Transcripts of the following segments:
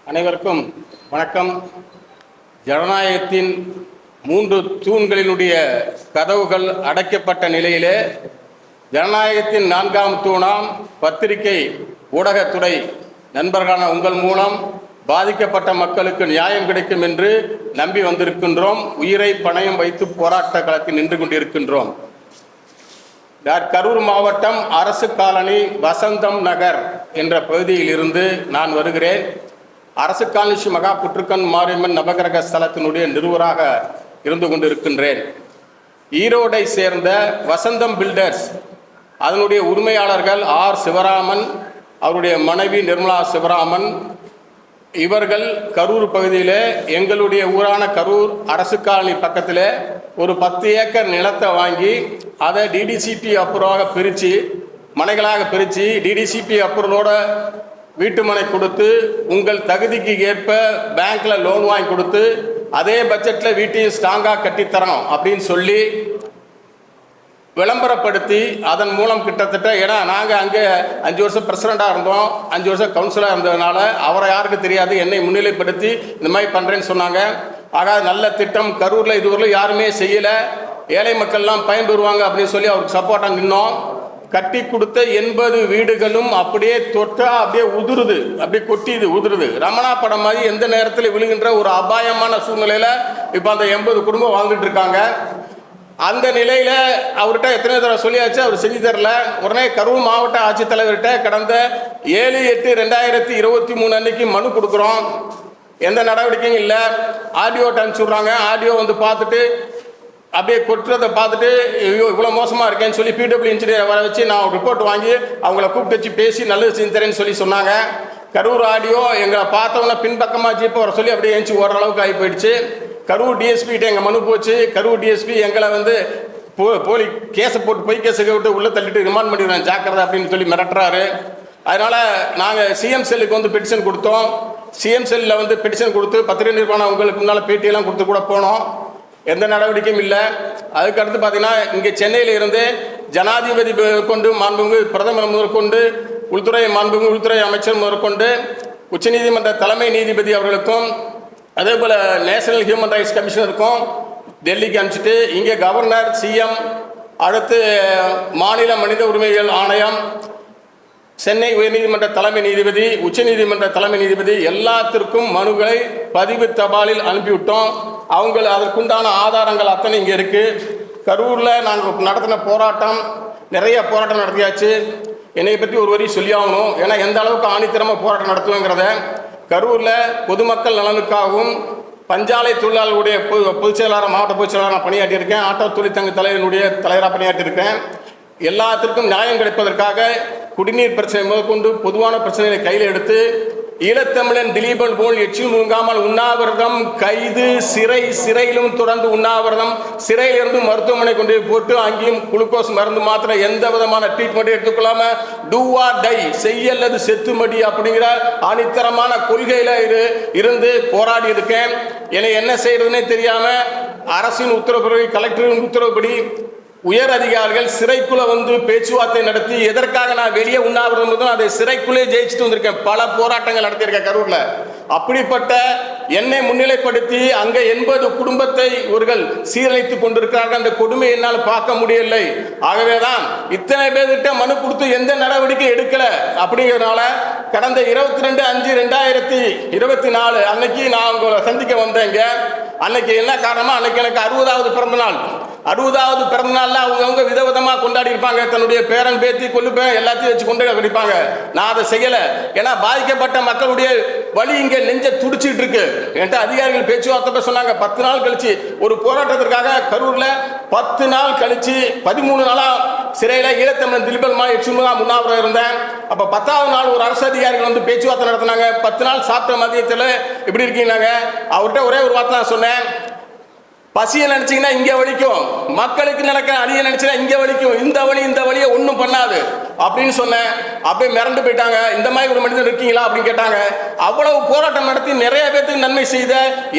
அனைவருக்கும் வணக்கம். ஜனநாயகத்தின் 3 தூண்களினுடைய கதவுகள் அடைக்கப்பட்ட நிலையிலே ஜனநாயகத்தின் 4ஆம் தூணாம் பத்திரிகை ஊடகத்துறை நண்பர்களான உங்கள் மூலம் பாதிக்கப்பட்ட மக்களுக்கு நியாயம் கிடைக்கும் என்று நம்பி வந்திருக்கின்றோம். உயிரை பணயம் வைத்து போராட்ட களத்தில் நின்று கொண்டிருக்கின்றோம். கரூர் மாவட்டம் அரசு காலனி வசந்தம் நகர் என்ற பகுதியில் இருந்து நான் வருகிறேன். அரசு காலனி ஸ்ரீ மகா புற்றுக்கன் மாரியம்மன் நவகிரக ஸ்தலத்தினுடைய நிறுவராக இருந்து கொண்டிருக்கின்றேன். ஈரோடை சேர்ந்த வசந்தம் பில்டர்ஸ் அதனுடைய உரிமையாளர்கள் ஆர் சிவராமன், அவருடைய மனைவி நிர்மலா சிவராமன், இவர்கள் கரூர் பகுதியில் எங்களுடைய ஊரான கரூர் அரசு காலனி பக்கத்தில் ஒரு 10 ஏக்கர் நிலத்தை வாங்கி அதை டிடிசிபி அப்ரூவாக பிரித்து மனைகளாக பிரித்து டிடிசிபி அப்ரூவலோட வீட்டு மனை கொடுத்து உங்கள் தகுதிக்கு ஏற்ப பேங்க்கில் லோன் வாங்கி கொடுத்து அதே பட்ஜெட்டில் வீட்டையும் ஸ்ட்ராங்காக கட்டித்தரோம் அப்படின்னு சொல்லி விளம்பரப்படுத்தி அதன் மூலம் கிட்டத்தட்ட, ஏன்னா நாங்கள் அங்கே 5 வருஷம் பிரசிடண்டாக இருந்தோம், 5 வருஷம் கவுன்சிலராக இருந்ததுனால அவரை யாருக்கு தெரியாது, என்னை முன்னிலைப்படுத்தி இந்த மாதிரி பண்ணுறேன்னு சொன்னாங்க. ஆக நல்ல திட்டம் கரூரில் இதுவரையிலும் யாருமே செய்யலை, ஏழை மக்கள்லாம் பயன்பெறுவாங்க அப்படின்னு சொல்லி அவருக்கு சப்போர்ட்டாக நின்னோம். கட்டி கொடுத்த 80 வீடுகளும் அப்படியே தொட்டா அப்படியே உதிருது, அப்படியே கொட்டிது உதிருது. ரமணா படம் மாதிரி எந்த நேரத்தில் விழுகின்ற ஒரு அபாயமான சூழ்நிலையில் இப்போ அந்த 80 குடும்பம் வாழ்ந்துட்டு இருக்காங்க. அந்த நிலையில் அவர்கிட்ட எத்தனை தடவை சொல்லியாச்சு, அவர் செஞ்சு தரல. உடனே கரூர் மாவட்ட ஆட்சித்தலைவர்கிட்ட கடந்த 7/8/2023 அன்னைக்கு மனு கொடுக்குறோம். எந்த நடவடிக்கையும் இல்லை. ஆடியோட்ட அனுப்பிச்சுட்றாங்க. ஆடியோ வந்து பார்த்துட்டு அப்படியே கொட்டுறதை பார்த்துட்டு இவ்வளோ மோசமாக இருக்கேன்னு சொல்லி பிடபிள்யூ இன்ஜினியரை வர வச்சு நான் ரிப்போர்ட் வாங்கி அவங்கள கூப்பிட்டு வச்சு பேசி நல்லது செஞ்சு தரேன்னு சொன்னாங்க. கரூர் ஆடியோ எங்களை பார்த்தவங்கள பின்பக்கமாக ஜீப்பை வர சொல்லி அப்படியே எழுச்சி ஓடுற அளவுக்கு ஆகி போயிடுச்சு. கரூர் டிஎஸ்பிகிட்ட எங்கள் மனு போச்சு. கரூர் டிஎஸ்பி எங்களை வந்து போலி கேஸை போட்டு பொய் கேஸை விட்டு உள்ளே தள்ளிட்டு ரிமாண்ட் பண்ணிடுறேன் ஜாக்கிரதை அப்படின்னு சொல்லி மிரட்டுறாரு. அதனால் நாங்கள் சிஎம் செல்லுக்கு வந்து பெட்டிஷன் கொடுத்தோம். சிஎம் செல்லில் வந்து பெட்டிஷன் கொடுத்து பத்திரிகை நிறுவனம் உங்களுக்கு முன்னால் பேட்டியெல்லாம் கொடுத்து கூட போனோம். எந்த நடவடிக்கையும் இல்லை. அதுக்கடுத்து பார்த்தீங்கன்னா இங்கே சென்னையில் இருந்து ஜனாதிபதி கொண்டு மாண்புமிகு பிரதமர் முதற்கொண்டு உள்துறை மாண்புமிகு உள்துறை அமைச்சர் முதற்கொண்டு உச்சநீதிமன்ற தலைமை நீதிபதி அவர்களுக்கும் அதே போல் நேஷனல் ஹியூமன் ரைட்ஸ் கமிஷனருக்கும் டெல்லிக்கு அனுப்பிச்சிட்டு இங்கே கவர்னர், சிஎம், அடுத்து மாநில மனித உரிமைகள் ஆணையம், சென்னை உயர்நீதிமன்ற தலைமை நீதிபதி, உச்சநீதிமன்ற தலைமை நீதிபதி எல்லாத்திற்கும் மனுக்களை பதிவு தபாலில் அனுப்பிவிட்டோம். அதற்குண்டான ஆதாரங்கள் அத்தனை இங்கே இருக்குது. கரூரில் நாங்கள் நடத்தின போராட்டம், நிறைய போராட்டம் நடத்தியாச்சு. என்னை பற்றி ஒரு வரி சொல்லி ஆகணும், ஏன்னா எந்த அளவுக்கு ஆணித்தரமாக போராட்டம் நடத்துவேங்கிறத. கரூரில் பொதுமக்கள் நலனுக்காகவும் பஞ்சாலை தொழிலாளர்களுடைய பொதுச் செயலாளர், மாவட்ட பொதுச் செயலாளர் நான் பணியாற்றியிருக்கேன். ஆட்டோ தொழிற்சங்க தலைவனுடைய தலைவராக பணியாற்றியிருக்கேன். எல்லாத்திற்கும் நியாயம் கிடைப்பதற்காக குடிநீர் பிரச்சனை முதற்கொண்டு பொதுவான பிரச்சனைகளை கையில் எடுத்து ஈழத்தமிழன் திலீபன் போல் எச்சில் முழுங்காமல் உண்ணாவிரதம், கைது, சிறையிலும் தொடர்ந்து உண்ணாவிரதம், சிறையிலிருந்து மருத்துவமனை கொண்டு போட்டு அங்கேயும் குளுக்கோஸ் மருந்து மாத்திரை எந்த விதமான ட்ரீட்மெண்ட் எடுத்துக்கொள்ளாம டூ ஆர் டை, செய்யல்லது செத்துமடி அப்படிங்கிற ஆணித்தரமான கொள்கையில இருந்து போராடி இருக்கேன். என்னை என்ன செய்யறதுன்னே தெரியாம அரசின் உத்தரவுப்படி, கலெக்டரின் உத்தரவுப்படி உயர் அதிகாரிகள் சிறைக்குள்ள வந்து பேச்சுவார்த்தை நடத்தி எதற்காக நான் வெளியே உண்ணாவிரதம் அதை சிறைக்குள்ளே ஜெயிச்சுட்டு வந்திருக்கேன். பல போராட்டங்கள் நடத்தியிருக்கேன் கரூர்ல. அப்படிப்பட்ட என்னை முன்னிலைப்படுத்தி அங்கே 80 குடும்பத்தை இவர்கள் சீரழித்து கொண்டிருக்கிறார்கள். அந்த கொடுமை என்னால் பார்க்க முடியவில்லை. ஆகவேதான் இத்தனை பேர்கிட்ட மனு கொடுத்து எந்த நடவடிக்கை எடுக்கல. அப்படிங்கிறதுனால கடந்த 22/5/2024 அன்னைக்கு நான் உங்களை சந்திக்க வந்தேங்க. அன்னைக்கு என்ன காரணமா, அன்னைக்கு எனக்கு 60வது பிறந்த நாள். 60வது பிறந்த நாள்ல அவங்க விதவிதமாக கொண்டாடி இருப்பாங்க. தன்னுடைய பேரன், பேத்தி, கொல்லுப்பேன் எல்லாத்தையும் வச்சு கொண்டாடி இருப்பாங்க. நான் அதை செய்யல. ஏன்னா பாதிக்கப்பட்ட மக்களுடைய வழி இங்கே நெஞ்ச துடிச்சிட்டு இருக்கு. என்கிட்ட அதிகாரிகள் பேச்சுவார்த்தை சொன்னாங்க. 10 நாள் கழிச்சு ஒரு போராட்டத்திற்காக கரூர்ல 10 நாள் கழிச்சு 13 நாளா சிறையில ஈழத்தமிழன் திலீபன் உண்ணாவிரதம் இருந்தேன். அப்ப 10வது நாள் ஒரு அரசு அதிகாரிகள் வந்து பேச்சுவார்த்தை நடத்தினாங்க. 10 நாள் சாப்பிட்ட மதியத்தில் எப்படி இருக்கீங்க, அவர்கிட்ட ஒரே ஒரு வார்த்தை நான் சொன்னேன், பசியை நினைச்சீங்கன்னா இங்கே வலிக்கும், மக்களுக்கு நடக்கிற அழிய நினைச்சா இங்கே வலிக்கும், இந்த வழியை ஒன்றும் பண்ணாது அப்படின்னு சொன்னேன். அப்படியே மிரண்டு போயிட்டாங்க. இந்த மாதிரி ஒரு மனிதன் இருக்கீங்களா அப்படின்னு கேட்டாங்க. அவ்வளவு போராட்டம் நடத்தி நிறைய பேருக்கு நன்மை செய்த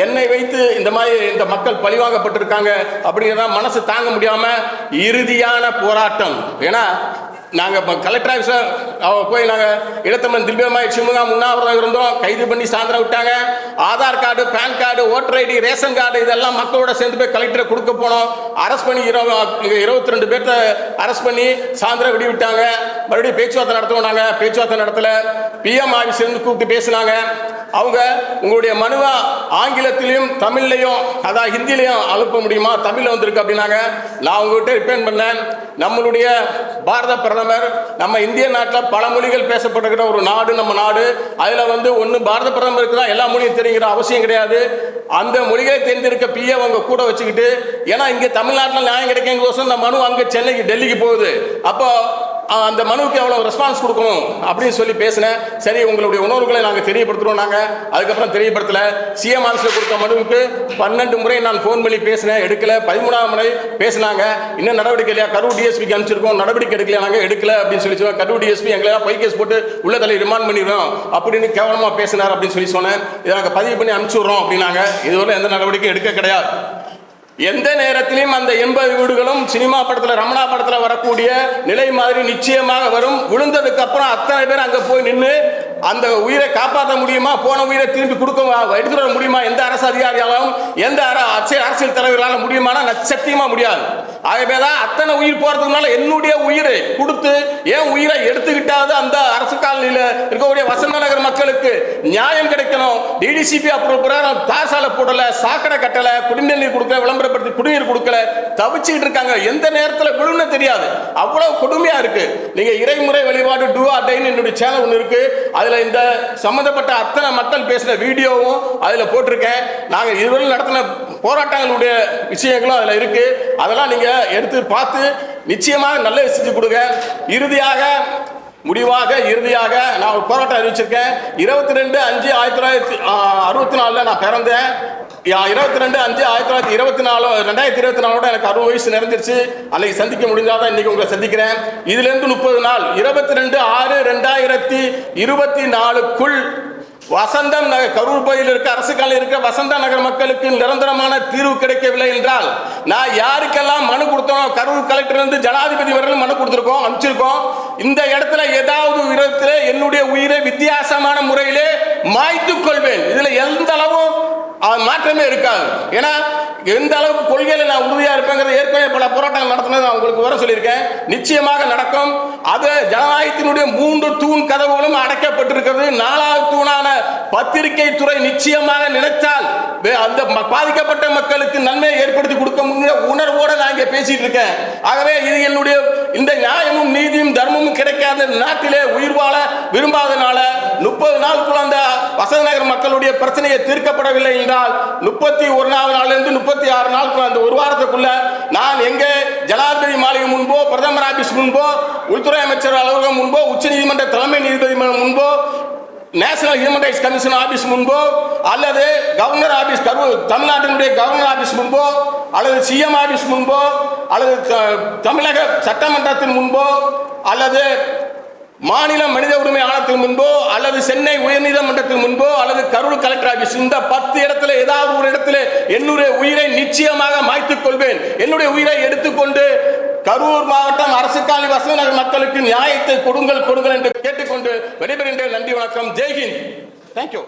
என்னை வைத்து இந்த மாதிரி இந்த மக்கள் பழிவாங்கப்பட்டிருக்காங்க அப்படிங்கிறத மனசு தாங்க முடியாம இறுதியான போராட்டம். ஏன்னா நாங்கள் இப்போ கலெக்டர் ஆஃபீஸில் போய் நாங்கள் இடத்தமிழ் திவ்யமாய் சிமுகாம் உண்ணாவிரதம் இருந்தோம். கைது பண்ணி சாயந்தரம் விட்டாங்க. Aadhaar card, pan card, voter ID, ration card இதெல்லாம் மக்களோட சேர்ந்து போய் கலெக்டரை கொடுக்க போனோம். அரெஸ்ட் பண்ணி 22 பேர்த்த அரெஸ்ட் பண்ணி சாயந்தரம் விடி விட்டாங்க. மறுபடியும் பேச்சுவார்த்தை நடத்துவோம். நாங்கள் பேச்சுவார்த்தை நடத்தலை. பிஎம் ஆஃபீஸ்லேருந்து கூப்பிட்டு பேசினாங்க. அவங்க உங்களுடைய மனுவை ஆங்கிலத்திலையும் தமிழ்லையும் அதாவது ஹிந்திலையும் அனுப்ப முடியுமா, தமிழில் வந்திருக்கு அப்படின்னாங்க. நான் உங்கள்கிட்ட ரிப்பேர் பண்ணேன். நம்மளுடைய பாரத பிரதமர் நம்ம இந்திய நாட்டில் பல மொழிகள் பேசப்படுகிற ஒரு நாடு நம்ம நாடு. அதில் ஒன்று பாரத பிரதமருக்கு தான் எல்லா மொழியும் தெரியுங்கிற அவசியம் கிடையாது. அந்த மொழிகளை தெரிஞ்சிருக்க பிஏ அவங்க கூட வச்சுக்கிட்டு, ஏன்னா இங்கே தமிழ்நாட்டில் நியாயம் கிடைக்கிறதுக்கோசம் இந்த மனு அங்கே சென்னைக்கு டெல்லிக்கு போகுது. அப்போ அந்த மனுவுக்கு எவ்வளோ ரெஸ்பான்ஸ் கொடுக்கணும் அப்படின்னு சொல்லி பேசினேன். சரி, உங்களுடைய உணர்வுகளை நாங்கள் தெரியப்படுத்துகிறோம். நாங்கள் அதுக்கப்புறம் தெரியப்படுத்தலை. சிஎம் ஆஃபீஸில் கொடுத்த மனுவுக்கு 12 முறை நான் ஃபோன் பண்ணி பேசினேன், எடுக்கலை. 13ஆம் முறை பேசினாங்க, இன்னும் நடவடிக்கை இல்லையா, கரூர் டிஎஸ்பிக்கு அனுப்பிச்சிருக்கோம், நடவடிக்கை எடுக்கலையா, நாங்கள் எடுக்கலை அப்படின்னு சொல்லி சொன்னேன். கரூர் டிஎஸ்பி எங்களை பொய் கேஸ் போட்டு உள்ள தலை ரிமாண்ட் பண்ணிடுறோம் அப்படின்னு கேவலமாக பேசினார் அப்படின்னு சொல்லி சொன்னேன். இதை நாங்கள் பதிவு பண்ணி அனுப்பிச்சுடுறோம் அப்படின்னாங்க. இதுவரை எந்த நடவடிக்கையும் எடுக்க கிடையாது. எந்த நேரத்திலையும் அந்த 80 வீடுகளும் சினிமா படத்தில், ரமணா படத்தில் வரக்கூடிய நிலை மாதிரி நிச்சயமாக வரும். விழுந்ததுக்கு அப்புறம் அத்தனை பேர் அங்கே போய் நின்று அந்த உயிரை காப்பாற்ற முடியுமா, போன உயிரை திரும்பி கொடுக்க எடுத்துட்டு வர முடியுமா, எந்த அரசு அதிகாரியாலும் எந்த அரசியல் தலைவர்களால் முடியுமானா சத்தியமா முடியாது. ஆகவே தான் அத்தனை உயிர் போறதுக்குனால என்னுடைய உயிரை கொடுத்து ஏன் உயிரை எடுத்துக்கிட்டாவது அந்த அரசு காலனியில் இருக்கக்கூடிய வசந்த நகர் மக்களுக்கு நியாயம் கிடைக்கணும். டிடிசிபி அப்ரூவல் பிரகாரம் தார்சாலை போடல, சாக்கடை கட்டல, குடிநீர் கொடுக்கல, விளம்பரப்படுத்தி குடிநீர் கொடுக்கல, தவிச்சுக்கிட்டு இருக்காங்க. எந்த நேரத்தில் விழுன்னு தெரியாது. அவ்வளவு கொடுமையா இருக்கு. நீங்க இறைமுறை வழிபாடு டூ ஆர் டைன்னு என்னுடைய சேனல் ஒன்று இருக்கு. அதுல இந்த சம்பந்தப்பட்ட அத்தனை மக்கள் பேசின வீடியோவும் அதுல போட்டிருக்கேன். நாங்கள் இதுவரை நடத்தின போராட்டங்களுடைய விஷயங்களும் அதுல இருக்கு. அதெல்லாம் நீங்க எடுத்து பார்த்து நிச்சயமாக நல்ல செஞ்சு கொடுங்க. இறுதியாக நான் ஒரு போராட்டம் அறிவிச்சிருக்கேன். 22/5/1964 நான் பிறந்தேன். 22/5/1924 எனக்கு 60 வயசு நிறைஞ்சிருச்சு. அன்னைக்கு சந்திக்க முடிஞ்சாதான் இன்னைக்கு உங்களை சந்திக்கிறேன். இதுல இருந்து 30 நாள் 22/6/2024க்குள் வசந்தம் நகர், கரூர் பகுதியில் இருக்க அரசு காலையில் இருக்க வசந்த நகர் மக்களுக்கு நிரந்தரமான தீர்வு கிடைக்கவில்லை என்றால் நான் யாருக்கெல்லாம் மனு கொடுத்தோம், கரூர் கலெக்டர் இருந்து ஜனாதிபதி வரைக்கும் மனு கொடுத்திருக்கோம், அனுப்பிச்சிருக்கோம். இந்த இடத்துல ஏதாவது விதத்தில் என்னுடைய உயிரை வித்தியாசமான முறையிலே மாய்த்துக் கொள்வேன். இதுல எந்த அளவும் மாற்றமே இருக்காது. ஏன்னா எந்த அளவுக்கு கொள்கையில நான் உறுதியா இருப்பேங்கிறது ஏற்கனவே பல போராட்டங்கள் நடத்தினது நான் உங்களுக்கு வர சொல்லியிருக்கேன். நிச்சயமாக நடக்கும். அது ஜனநாயகத்தினுடைய 3 தூண் கதவுகளும் அடைக்கப்பட்டிருக்கிறது. 4வது தூணான பத்திரிகை துறை நிச்சயமாக நினைத்தால் அந்த பாதிக்கப்பட்ட மக்களுக்கு நன்மையை ஏற்படுத்தி கொடுக்க முடிய உணர்வோடு நான் இங்கே பேசிட்டு இருக்கேன். ஆகவே இது என்னுடைய இந்த நியாயமும் நீதியும் தர்மமும் கிடைக்காத நாட்டிலே உயிர் வாழ விரும்பாதனால 30 நாளுக்குள்ள அந்த வசந்த நகர் மக்களுடைய பிரச்சனையை தீர்க்கப்படவில்லை என்றால் 31வது நாளிலிருந்து 36 நாளுக்குள்ள அந்த ஒரு வாரத்துக்குள்ள நான் எங்க ஜனாதிபதி மாளிகை முன்போ, பிரதமர் ஆபீஸ் முன்போ, உள்துறை அமைச்சர் அலுவலகம் முன்போ, உச்ச நீதிமன்ற தலைமை நீதிபதி முன்போ, national human rights commission office முன்போ, அல்லது கவர்னர் ஆபீஸ், தமிழ்நாட்டினுடைய கவர்னர் ஆபீஸ் முன்போ, அல்லது சிஎம் ஆபீஸ் முன்போ, அல்லது தமிழக சட்டமன்றத்தின் முன்போ, அல்லது மாநில மனித உரிமை ஆணையத்தின் முன்போ, அல்லது சென்னை உயர்நீதிமன்றத்தின் முன்போ, அல்லது கரூர் கலெக்டர் ஆபீஸ், இந்த 10 இடத்துல ஏதாவது ஒரு இடத்துல என்னுடைய உயிரை நிச்சயமாக மாய்த்துக் கொள்வேன். என்னுடைய உயிரை எடுத்துக்கொண்டு கரூர் மாவட்டம் அரசு காலனி வசந்த நகர் மக்களுக்கு நியாயத்தை கொடுங்கள் என்று கேட்டுக்கொண்டு விடைபெறுகின்றேன். நன்றி, வணக்கம், ஜெய்ஹிந்த். தேங்க்யூ.